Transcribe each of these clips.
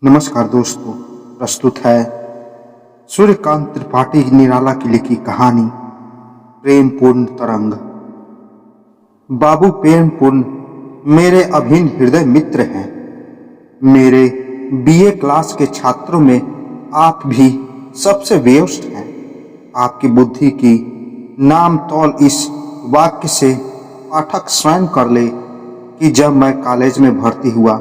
नमस्कार दोस्तों, प्रस्तुत है सूर्यकांत त्रिपाठी निराला की लिखी कहानी प्रेम पूर्ण तरंग। बाबू प्रेम पूर्ण मेरे अभिन्न हृदय मित्र हैं। मेरे बीए क्लास के छात्रों में आप भी सबसे व्यस्त हैं। आपकी बुद्धि की नाम तौल इस वाक्य से पाठक स्वयं कर ले कि जब मैं कॉलेज में भर्ती हुआ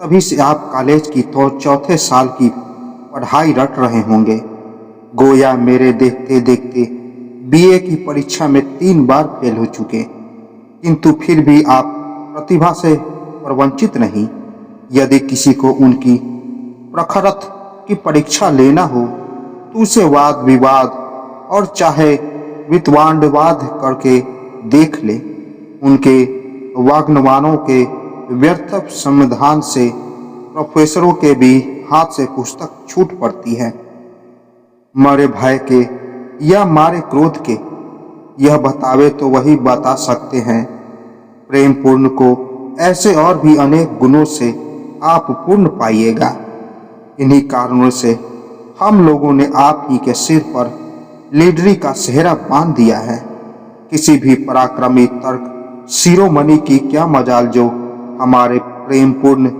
तभी से आप कॉलेज की तो चौथे साल की पढ़ाई रट रहे होंगे। गोया मेरे देखते देखते बीए की परीक्षा में 3 बार फेल हो चुके, किंतु फिर भी आप प्रतिभा से प्रवंचित नहीं। यदि किसी को उनकी प्रखरत की परीक्षा लेना हो तो उसे वाद विवाद और चाहे वितवांडवाद करके देख ले। उनके वाग्नवानों के व्यर्थ समाधान से प्रोफेसरों के भी हाथ से पुस्तक छूट पड़ती है। मरे भय के या मारे क्रोध के, यह बतावे तो वही बता सकते हैं। प्रेम पूर्ण को ऐसे और भी अनेक गुणों से आप पूर्ण पाइएगा। इन्हीं कारणों से हम लोगों ने आप ही के सिर पर लीडरी का सेहरा बांध दिया है। किसी भी पराक्रमी तर्क शिरोमणि की क्या मजाल जो हमारे प्रेम पूर्ण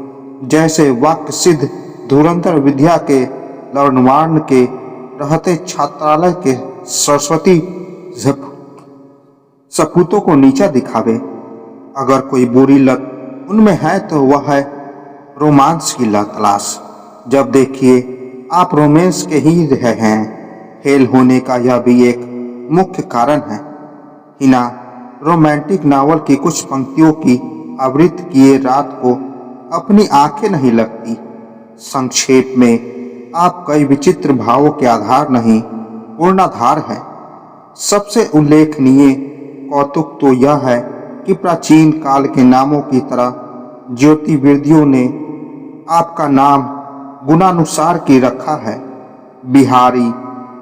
जैसे वाक्य सिद्ध धुरंधर विद्या के लर्णवान के रहते छात्रालय के सरस्वती सपूतों को नीचा दिखावे। अगर कोई बुरी लत उनमें है तो वह है रोमांस की तलाश। जब देखिए आप रोमांस के ही रहे हैं। फेल होने का यह भी एक मुख्य कारण है। हिना रोमांटिक नावल की कुछ पंक्तियों की आवृत्ति किए रात को अपनी आंखें नहीं लगती। संक्षेप में आप कई विचित्र भावों के आधार नहीं पूर्णाधार है। सबसे उल्लेखनीय कौतुक तो यह है कि प्राचीन काल के नामों की तरह ज्योतिर्विदों ने आपका नाम गुणानुसार की रखा है। बिहारी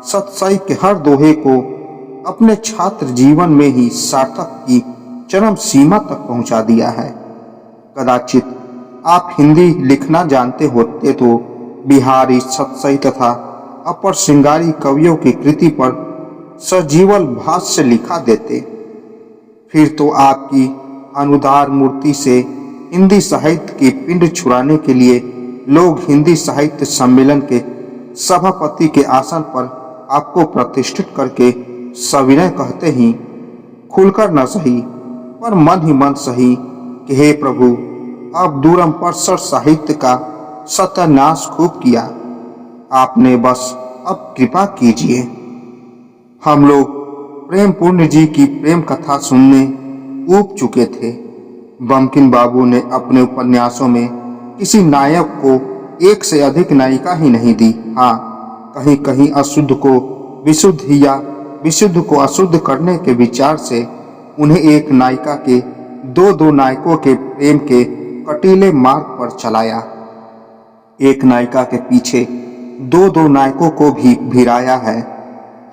सतसई के हर दोहे को अपने छात्र जीवन में ही सार्थक की चरम सीमा तक पहुंचा दिया है। कदाचित आप हिंदी लिखना जानते होते तो बिहारी सतसई तथा अपर श्रृंगारी कवियों की कृति पर सजीवल भाष्य लिखा देते। फिर तो आपकी अनुदार मूर्ति से हिंदी साहित्य की पिंड छुड़ाने के लिए लोग हिंदी साहित्य सम्मेलन के सभापति के आसन पर आपको प्रतिष्ठित करके सविनय कहते ही खुलकर न सही पर मन ही मन सही कि हे प्रभु, आप दूरम परसर साहित्य का सत्यानाश खूब किया। आपने बस अब कृपा कीजिए। हम लोग प्रेम पूर्ण जी की प्रेम कथा सुनने ऊब चुके थे। बंकिम बाबू ने अपने उपन्यासों में किसी नायक को एक से अधिक नायिका ही नहीं दी। हाँ, कहीं कहीं अशुद्ध को विशुद्ध या विशुद्ध को अशुद्ध करने के विचार से उन्हें एक नायिका के दो नायकों के प्रेम के कटीले मार्ग पर चलाया। एक नायिका के पीछे दो नायकों को भी भिराया है।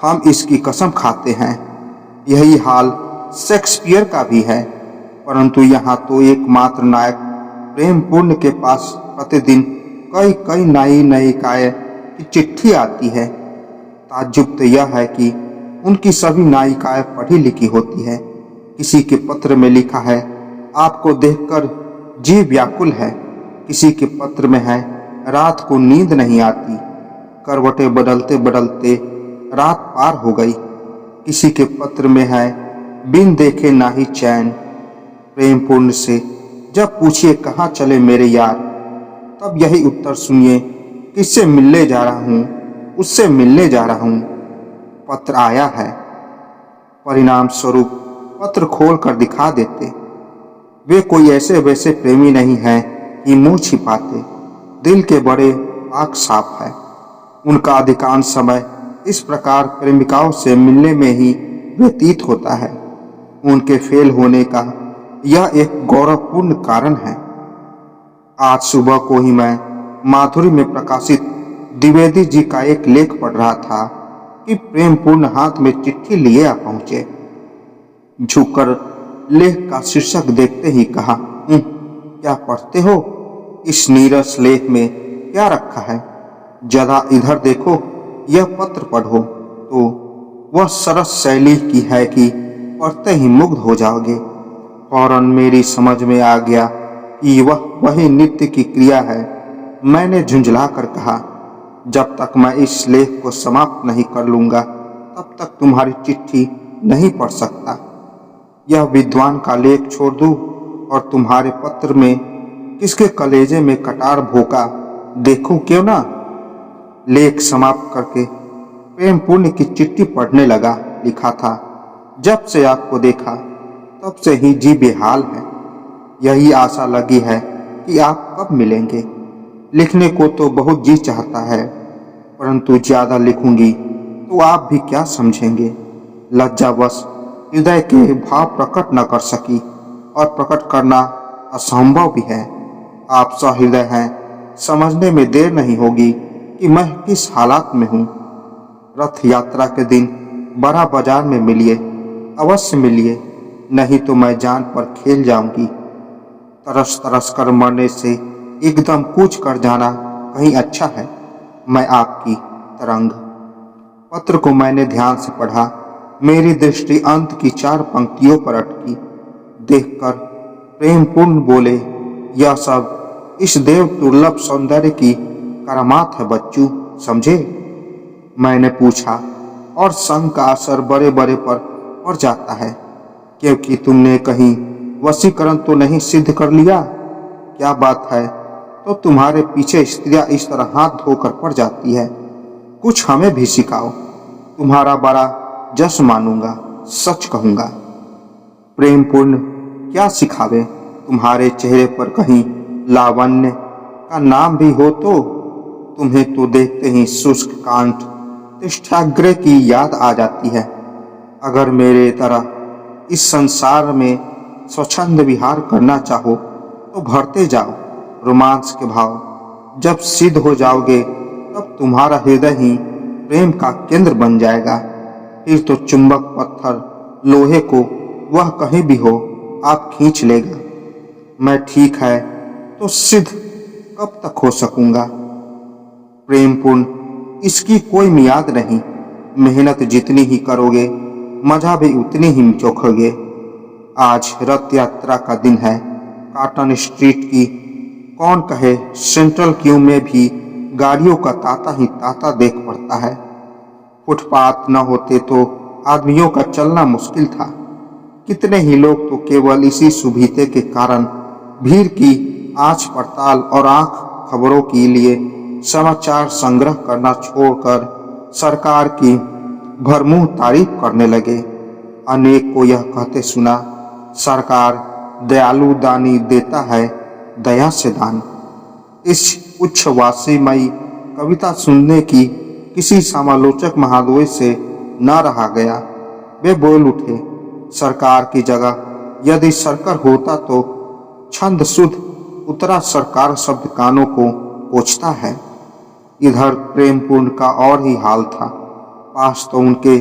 हम इसकी कसम खाते हैं। यही हाल शेक्सपियर का भी है, परंतु यहाँ तो एकमात्र नायक प्रेम पूर्ण के पास प्रतिदिन कई कई नई नायिकाएं की चिट्ठी आती है। ताज्जुब तो यह है कि उनकी सभी नायिकाएं पढ़ी लिखी होती है। किसी के पत्र में लिखा है, आपको देखकर जी व्याकुल है। किसी के पत्र में है, रात को नींद नहीं आती। करवटें बदलते बदलते रात पार हो गई। किसी के पत्र में है, बिन देखे ना ही चैन। प्रेम पूर्ण से जब पूछिए कहाँ चले मेरे यार, तब यही उत्तर सुनिए, किससे मिलने जा रहा हूँ, उससे मिलने जा रहा हूँ। पत्र आया है। परिणाम स्वरूप पत्र खोल कर दिखा देते। वे कोई ऐसे वैसे प्रेमी नहीं हैं कि मुंह छिपाते। दिल के बड़े पाक साफ है। उनका अधिकांश समय इस प्रकार प्रेमिकाओं से मिलने में ही व्यतीत होता है। उनके फेल होने का यह एक गौरवपूर्ण कारण है। आज सुबह को ही मैं माधुरी में प्रकाशित द्विवेदी जी का एक लेख पढ़ रहा था कि प्रेम पूर्ण हाथ में चिट्ठी लिए आ पहुंचे। झुककर लेख का शीर्षक देखते ही कहा, क्या पढ़ते हो? इस नीरस लेख में क्या रखा है, जरा इधर देखो, यह पत्र पढ़ो। तो वह सरस शैली की है कि पढ़ते ही मुग्ध हो जाओगे। फौरन मेरी समझ में आ गया कि वह वही नित्य की क्रिया है। मैंने झुंझला कर कहा, जब तक मैं इस लेख को समाप्त नहीं कर लूंगा तब तक तुम्हारी चिट्ठी नहीं पढ़ सकता। यह विद्वान का लेख छोड़ दूं और तुम्हारे पत्र में किसके कलेजे में कटार भोंका देखूं क्यों ना। लेख समाप्त करके प्रेम पूर्ण की चिट्ठी पढ़ने लगा। लिखा था, जब से आपको देखा तब से ही जी बेहाल है। यही आशा लगी है कि आप कब मिलेंगे। लिखने को तो बहुत जी चाहता है, परंतु ज्यादा लिखूंगी तो आप भी क्या समझेंगे। लज्जावश हृदय के भाव प्रकट न कर सकी और प्रकट करना असंभव भी है। आप सहृदय हैं, समझने में देर नहीं होगी कि मैं किस हालात में हूँ। रथ यात्रा के दिन बड़ा बाजार में मिलिए, अवश्य मिलिए, नहीं तो मैं जान पर खेल जाऊंगी। तरस तरस कर मरने से एकदम कूच कर जाना कहीं अच्छा है। मैं आपकी तरंग। पत्र को मैंने ध्यान से पढ़ा। मेरी दृष्टि अंत की 4 पंक्तियों पर अटकी। देखकर प्रेमपूर्ण बोले, यह सब इस देव दुर्लभ सौंदर्य की करामात है बच्चू, समझे। मैंने पूछा, और संग का असर बड़े बड़े पर पड़ जाता है, क्योंकि तुमने कहीं वशीकरण तो नहीं सिद्ध कर लिया। क्या बात है, तो तुम्हारे पीछे स्त्रियां इस तरह हाथ धोकर पड़ जाती है। कुछ हमें भी सिखाओ, तुम्हारा बड़ा जस मानूंगा, सच कहूंगा। प्रेमपूर्ण क्या सिखावे, तुम्हारे चेहरे पर कहीं लावण्य का नाम भी हो तो। तुम्हें तो देखते ही शुष्क कांठ तिष्ठाग्रह की याद आ जाती है। अगर मेरे तरह इस संसार में स्वच्छंद विहार करना चाहो तो भरते जाओ रोमांस के भाव। जब सिद्ध हो जाओगे तब तुम्हारा हृदय ही प्रेम का केंद्र बन जाएगा। फिर तो चुंबक पत्थर लोहे को वह कहीं भी हो आप खींच लेगा। मैं ठीक है तो सिद्ध कब तक हो सकूंगा। प्रेमपूर्ण इसकी कोई मियाद नहीं। मेहनत जितनी ही करोगे मजा भी उतनी ही चोखोगे। आज रथ यात्रा का दिन है। कॉटन स्ट्रीट की कौन कहे सेंट्रल क्यू में भी गाड़ियों का तांता ही तांता देख पड़ता है। फुटपाथ न होते तो आदमियों का चलना मुश्किल था। कितने ही लोग तो केवल इसी सुविधा के कारण भीड़ की आंच पड़ताल और आंख खबरों के लिए समाचार संग्रह करना छोड़कर सरकार की भरमुंह तारीफ करने लगे। अनेक को यह कहते सुना, सरकार दयालु दानी देता है, दया से दान। इस उच्छ्वासीमयी कविता सुनने की किसी समालोचक महोदय से न रहा गया। वे बोल उठे, सरकार की जगह यदि सरकर होता तो छंद शुद्ध उतरा सरकार शब्द कानों को कोचता है। इधर प्रेमपूर्ण का और ही हाल था। पास तो उनके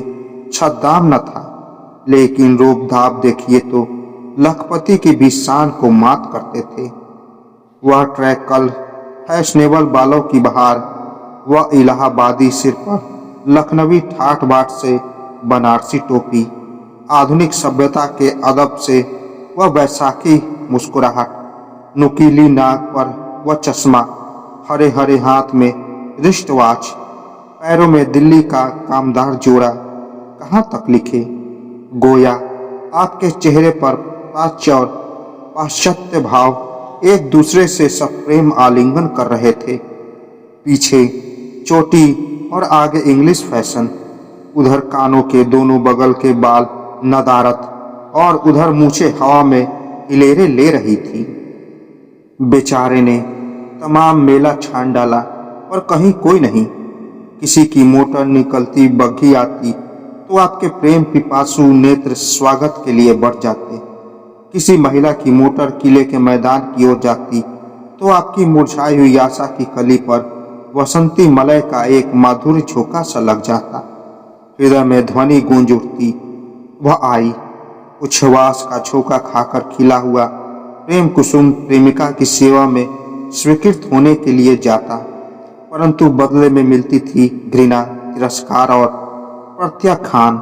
छद्दाम न था, लेकिन रूप धाप देखिए तो लखपति की भी शान को मात करते थे। वह ट्रैक कल फैशनेबल बालों की बहार, वह इलाहाबादी सिर पर लखनवी ठाठ बाट से बनारसी टोपी, आधुनिक सभ्यता के अदब से वह बैसाखी मुस्कुराहट, नुकीली नाक पर वह चश्मा, हरे हरे हाथ में रिस्ट वॉच, पैरों में दिल्ली का कामदार जोड़ा, कहाँ तक लिखे। गोया आपके चेहरे पर प्राच्य और पाश्चात्य भाव एक दूसरे से सप्रेम आलिंगन कर रहे थे। पीछे चोटी और आगे इंग्लिश फैशन, उधर कानों के दोनों बगल के बाल नदारत और उधर मूछे हवा में हिलेरे ले रही थी। बेचारे ने तमाम मेला छान डाला और कहीं कोई नहीं। किसी की मोटर निकलती बग्घी आती तो आपके प्रेम पिपासु नेत्र स्वागत के लिए बढ़ जाते। किसी महिला की मोटर किले के मैदान की ओर जाती तो आपकी मुरझाई हुई आशा की कली पर वसंती मलय का एक माधुर्य झोंका सा लग जाता। हृदय में ध्वनि गूंज उठती, वह आई। उच्छ्वास का झोंका खाकर खिला हुआ प्रेम कुसुम प्रेमिका की सेवा में स्वीकृत होने के लिए जाता। परंतु बदले में मिलती थी घृणा, तिरस्कार और प्रत्याख्यान।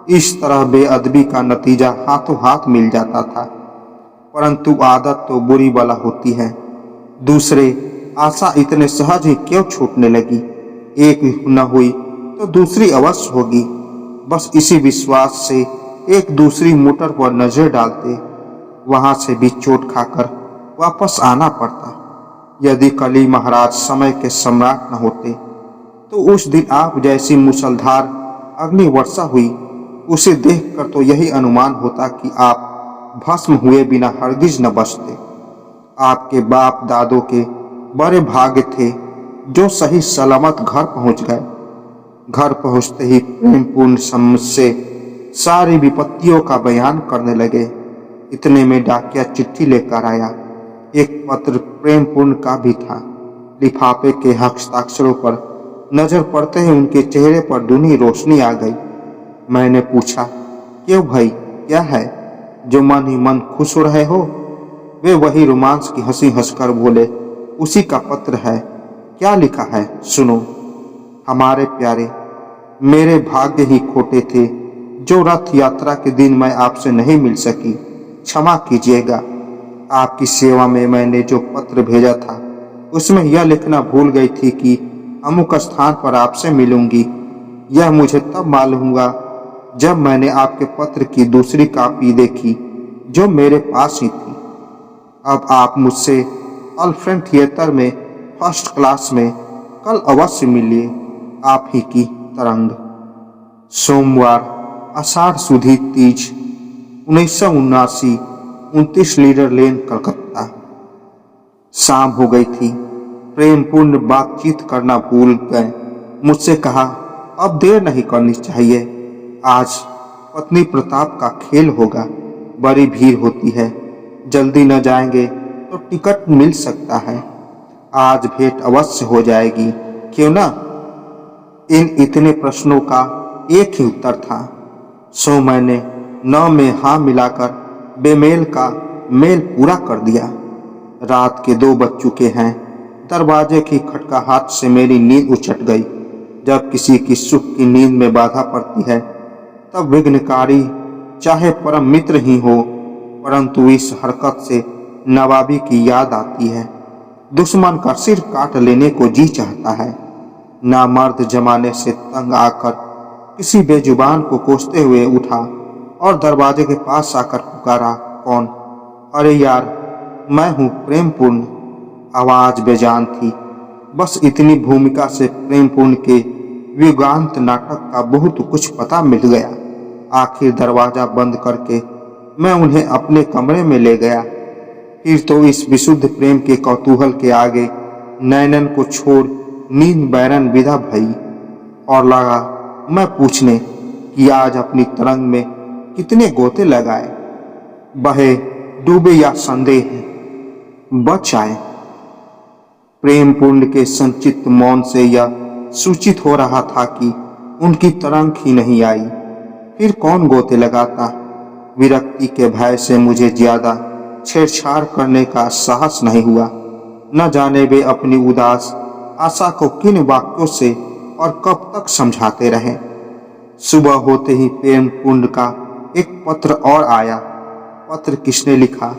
इस तरह बेअदबी का नतीजा हाथों हाथ मिल जाता था। परंतु आदत तो बुरी बला होती है। दूसरे आशा इतने सहज ही क्यों छूटने लगी? एक न हुई तो दूसरी अवश्य होगी। बस इसी विश्वास से एक दूसरी मोटर पर नजर डालते, वहां से भी चोट खाकर वापस आना पड़ता। यदि कली महाराज समय के सम्राट न होते तो उस दिन आप जैसी मूसलधार अग्नि वर्षा हुई, उसे देखकर तो यही अनुमान होता कि आप भस्म हुए बिना हरगिज न बचते। आपके बाप दादों के बड़े भाग्य थे जो सही सलामत घर पहुंच गए। घर पहुंचते ही प्रेमपूर्ण समझसे सारी विपत्तियों का बयान करने लगे। इतने में डाकिया चिट्ठी लेकर आया। एक पत्र प्रेमपूर्ण का भी था। लिफाफे के हस्ताक्षरों पर नजर पड़ते ही उनके चेहरे पर दूनी रोशनी आ गई। मैंने पूछा, क्यों भाई, क्या है जो मन ही मन खुश हो रहे हो? वे वही रोमांस की हंसी हंसकर बोले, उसी का पत्र है। क्या लिखा है सुनो। हमारे प्यारे, मेरे भाग्य ही खोटे थे जो रथ यात्रा के दिन मैं आपसे नहीं मिल सकी। क्षमा कीजिएगा। आपकी सेवा में मैंने जो पत्र भेजा था उसमें यह लिखना भूल गई थी कि अमुक स्थान पर आपसे मिलूंगी। यह मुझे तब मालूम हुआ जब मैंने आपके पत्र की दूसरी कॉपी देखी जो मेरे पास ही थी। अब आप मुझसे अल्फ्रेड थिएटर में फर्स्ट क्लास में कल अवश्य मिलिए। आप ही की तरंग। सोमवार, आषाढ़ सुधी तीज, 1979, 29 लीडर लेन, कलकत्ता। शाम हो गई थी। प्रेमपूर्ण बातचीत करना भूल गए। मुझसे कहा, अब देर नहीं करनी चाहिए। आज पत्नी प्रताप का खेल होगा। बड़ी भीड़ होती है। जल्दी न जाएंगे तो टिकट मिल सकता है। आज भेंट अवश्य हो जाएगी, क्यों ना? इन इतने प्रश्नों का एक ही उत्तर था। सो मैंने न में हाँ मिलाकर बेमेल का मेल पूरा कर दिया। रात के 2 बज चुके हैं। दरवाजे की खटखटाहट से मेरी नींद उचट गई। जब किसी की सुख की नींद में बाधा पड़ती है तब विघ्नकारी चाहे परम मित्र ही हो, परंतु इस हरकत से नवाबी की याद आती है। दुश्मन का सिर काट लेने को जी चाहता है। नामर्द जमाने से तंग आकर किसी बेजुबान को कोसते हुए उठा और दरवाजे के पास आकर पुकारा, कौन? अरे यार, मैं हूँ प्रेमपूर्ण। आवाज बेजान थी। बस इतनी भूमिका से प्रेमपूर्ण के युगांत नाटक का बहुत कुछ पता मिल गया। आखिर दरवाजा बंद करके मैं उन्हें अपने कमरे में ले गया। फिर तो इस विशुद्ध प्रेम के कौतूहल के आगे नैनन को छोड़ नींद बैरन विदा भई और लगा मैं पूछने कि आज अपनी तरंग में कितने गोते लगाए, बहे, डूबे या संदेह बच आए। प्रेमपूर्ण के संचित मौन से यह सूचित हो रहा था कि उनकी तरंग ही नहीं आई। फिर कौन गोते लगाता? विरक्ति के भय से मुझे ज्यादा छेड़छाड़ करने का साहस नहीं हुआ। न जाने वे अपनी उदास आशा को किन वाक्यों से और कब तक समझाते रहे। सुबह होते ही प्रेमपूर्ण का एक पत्र और आया। पत्र किसने लिखा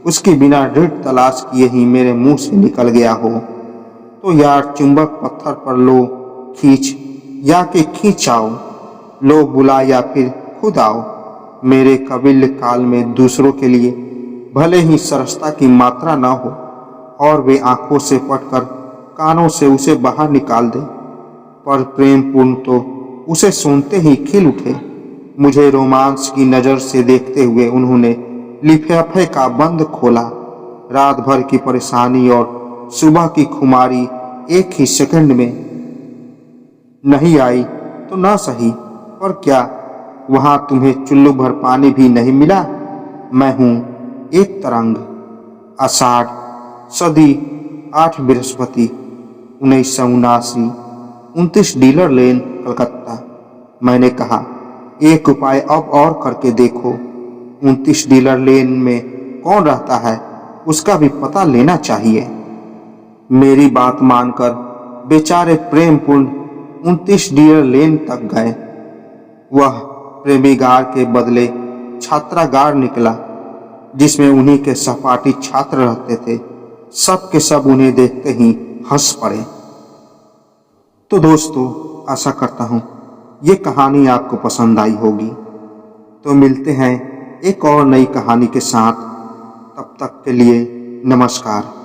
उसकी बिना दृढ़ तलाश किए ही मेरे मुंह से निकल गया हो तो यार, चुंबक पत्थर पर लो खींच, या कि खींच आओ, लो बुला या फिर खुद आओ। मेरे कबिल काल में दूसरों के लिए भले ही सरसता की मात्रा न हो और वे आंखों से पटकर कानों से उसे बाहर निकाल दे, पर प्रेमपूर्ण तो उसे सुनते ही खिल उठे। मुझे रोमांस की नजर से देखते हुए उन्होंने लिफाफे का बंद खोला। रात भर की परेशानी और सुबह की खुमारी एक ही सेकंड में नहीं आई तो ना सही, पर क्या वहां तुम्हें चुल्लू भर पानी भी नहीं मिला? मैं हूं एक तरंग। आषाढ़ सदी 8 बृहस्पति 1979, 29 डीलर लेन, कलकत्ता। मैंने कहा, एक उपाय अब और करके देखो। 29 डीलर लेन में कौन रहता है उसका भी पता लेना चाहिए। मेरी बात मानकर बेचारे प्रेमपूर्ण 29 डियर लेन तक गए। वह प्रेमीगार के बदले छात्रागार निकला, जिसमें उन्हीं के सहपाठी छात्र रहते थे। सब के सब उन्हें देखते ही हंस पड़े। तो दोस्तों, आशा करता हूँ ये कहानी आपको पसंद आई होगी। तो मिलते हैं एक और नई कहानी के साथ। तब तक के लिए नमस्कार।